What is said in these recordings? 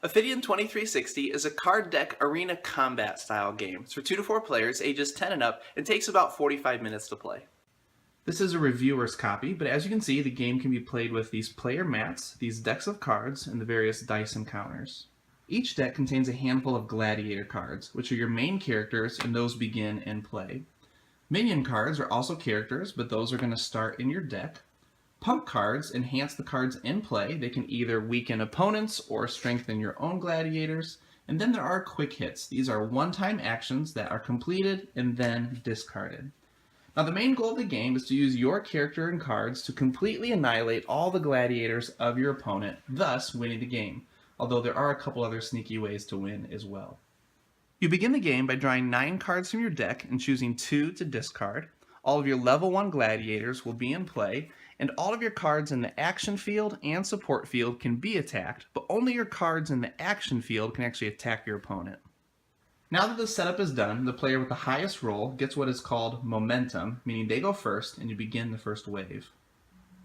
Ophidian 2360 is a card deck arena combat style game. It's for 2 to 4 players, ages 10 and up, and takes about 45 minutes to play. This is a reviewer's copy, but as you can see, the game can be played with these player mats, these decks of cards, and the various dice encounters. Each deck contains a handful of gladiator cards, which are your main characters, and those begin and play. Minion cards are also characters, but those are going to start in your deck. Pump cards enhance the cards in play. They can either weaken opponents or strengthen your own gladiators. And then there are quick hits. These are one-time actions that are completed and then discarded. Now the main goal of the game is to use your character and cards to completely annihilate all the gladiators of your opponent, thus winning the game. Although there are a couple other sneaky ways to win as well. You begin the game by drawing 9 cards from your deck and choosing 2 to discard. All of your level 1 gladiators will be in play, and all of your cards in the action field and support field can be attacked, but only your cards in the action field can actually attack your opponent. Now that the setup is done, the player with the highest roll gets what is called momentum, meaning they go first and you begin the first wave.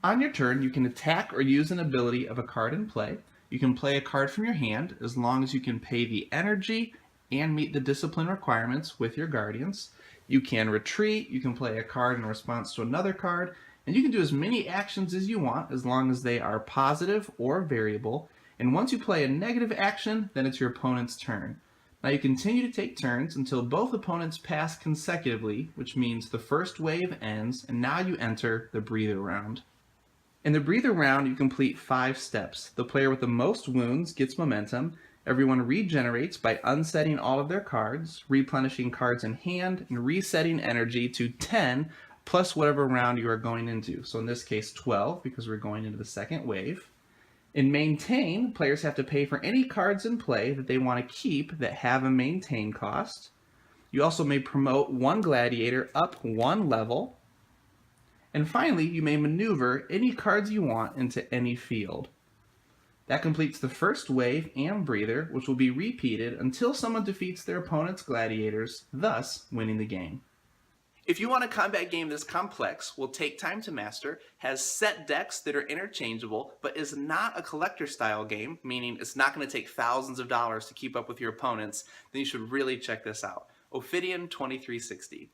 On your turn, you can attack or use an ability of a card in play. You can play a card from your hand as long as you can pay the energy and meet the discipline requirements with your guardians. You can retreat, you can play a card in response to another card, and you can do as many actions as you want as long as they are positive or variable. And once you play a negative action, then it's your opponent's turn. Now you continue to take turns until both opponents pass consecutively, which means the first wave ends, and now you enter the breather round. In the breather round, you complete 5 steps. The player with the most wounds gets momentum. Everyone regenerates by unsetting all of their cards, replenishing cards in hand, and resetting energy to 10 plus whatever round you are going into. So in this case, 12, because we're going into the second wave. In maintain, players have to pay for any cards in play that they want to keep that have a maintain cost. You also may promote one gladiator up 1 level. And finally, you may maneuver any cards you want into any field. That completes the first wave and breather, which will be repeated until someone defeats their opponent's gladiators, thus winning the game. If you want a combat game this complex, will take time to master, has set decks that are interchangeable, but is not a collector style game, meaning it's not going to take thousands of dollars to keep up with your opponents, then you should really check this out. Ophidian 2360.